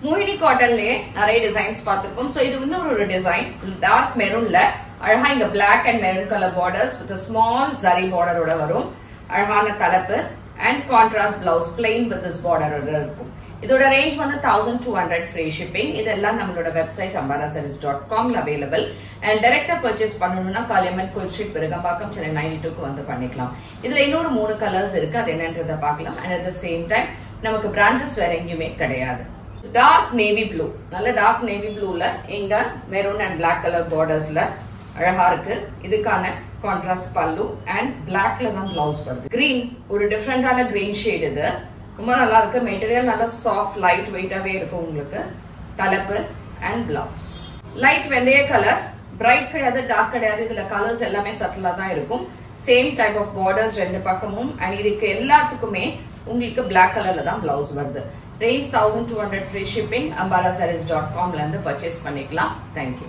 மோகினி காட்டன்லயே நிறைய டிசைன்ஸ் பார்த்திருக்கோம். சோ இது இன்னொரு டிசைன் டார்க் மெரூன்ல அழகா இங்க black and maroon colour borders with small zari பார்டரோட வரும். அழகான தலைப்பு and contrast blouse plain with this பார்டரோட இருக்கும். இதோட ரேஞ்ச் வந்து 1200 ஃப்ரீ ஷிப்பிங். இதெல்லாம் நம்மளோட வெப்சைட் ambarasarees.com அவைலபிள். அண்ட் டைரக்டா பர்ச்சேஸ் பண்ணணும்னா காளியம்மன் கோயில் ஸ்ட்ரீட் பெருகம்பாக்கம் சென்னை 92க்கு வந்து பண்ணிக்கலாம். இதுல இன்னொரு 3 கலர்ஸ் இருக்கு, அது என்னன்றதை பார்க்கலாம். And at the same time நமக்கு பிரான்ச்சஸ் வேற எங்கேயுமே கிடையாது. டார்க் நேவி ப்ளூ, நல்ல டார்க் நேவி ப்ளூல இங்க மெரூன் அண்ட் பிளாக் கலர் பார்டர்ஸ்ல அழகா இருக்கு. இதுக்கான கான்ட்ராஸ்ட் பல்லு அண்ட் பிளாக்ல தான் பிளவுஸ் வருது. கிரீன், ஒரு டிஃபரெண்டான கிரீன் ஷேட். இது ரொம்ப நல்லா இருக்கு. மெட்டீரியல் நல்லா சாஃப்ட் லைட் வெயிட்டாவே இருக்கும். உங்களுக்கு தலைப்பு அண்ட் பிளவுஸ் லைட் வெந்தய கலர், பிரைட் கிடையாது டார்க் கிடையாது. இதுல கலர்ஸ் எல்லாமே சட்டிலா தான் இருக்கும். சேம் டைப் ஆஃப் பார்டர்ஸ் ரெண்டு பக்கமும். அண்ட் இதுக்கு எல்லாத்துக்குமே உங்களுக்கு பிளாக் கலர்ல தான் பிளவுஸ் வருது. Range 1200 free shipping. ambarasarees.com ல இருந்து பர்ச்சேஸ் பண்ணிக்கலாம். தேங்க்யூ.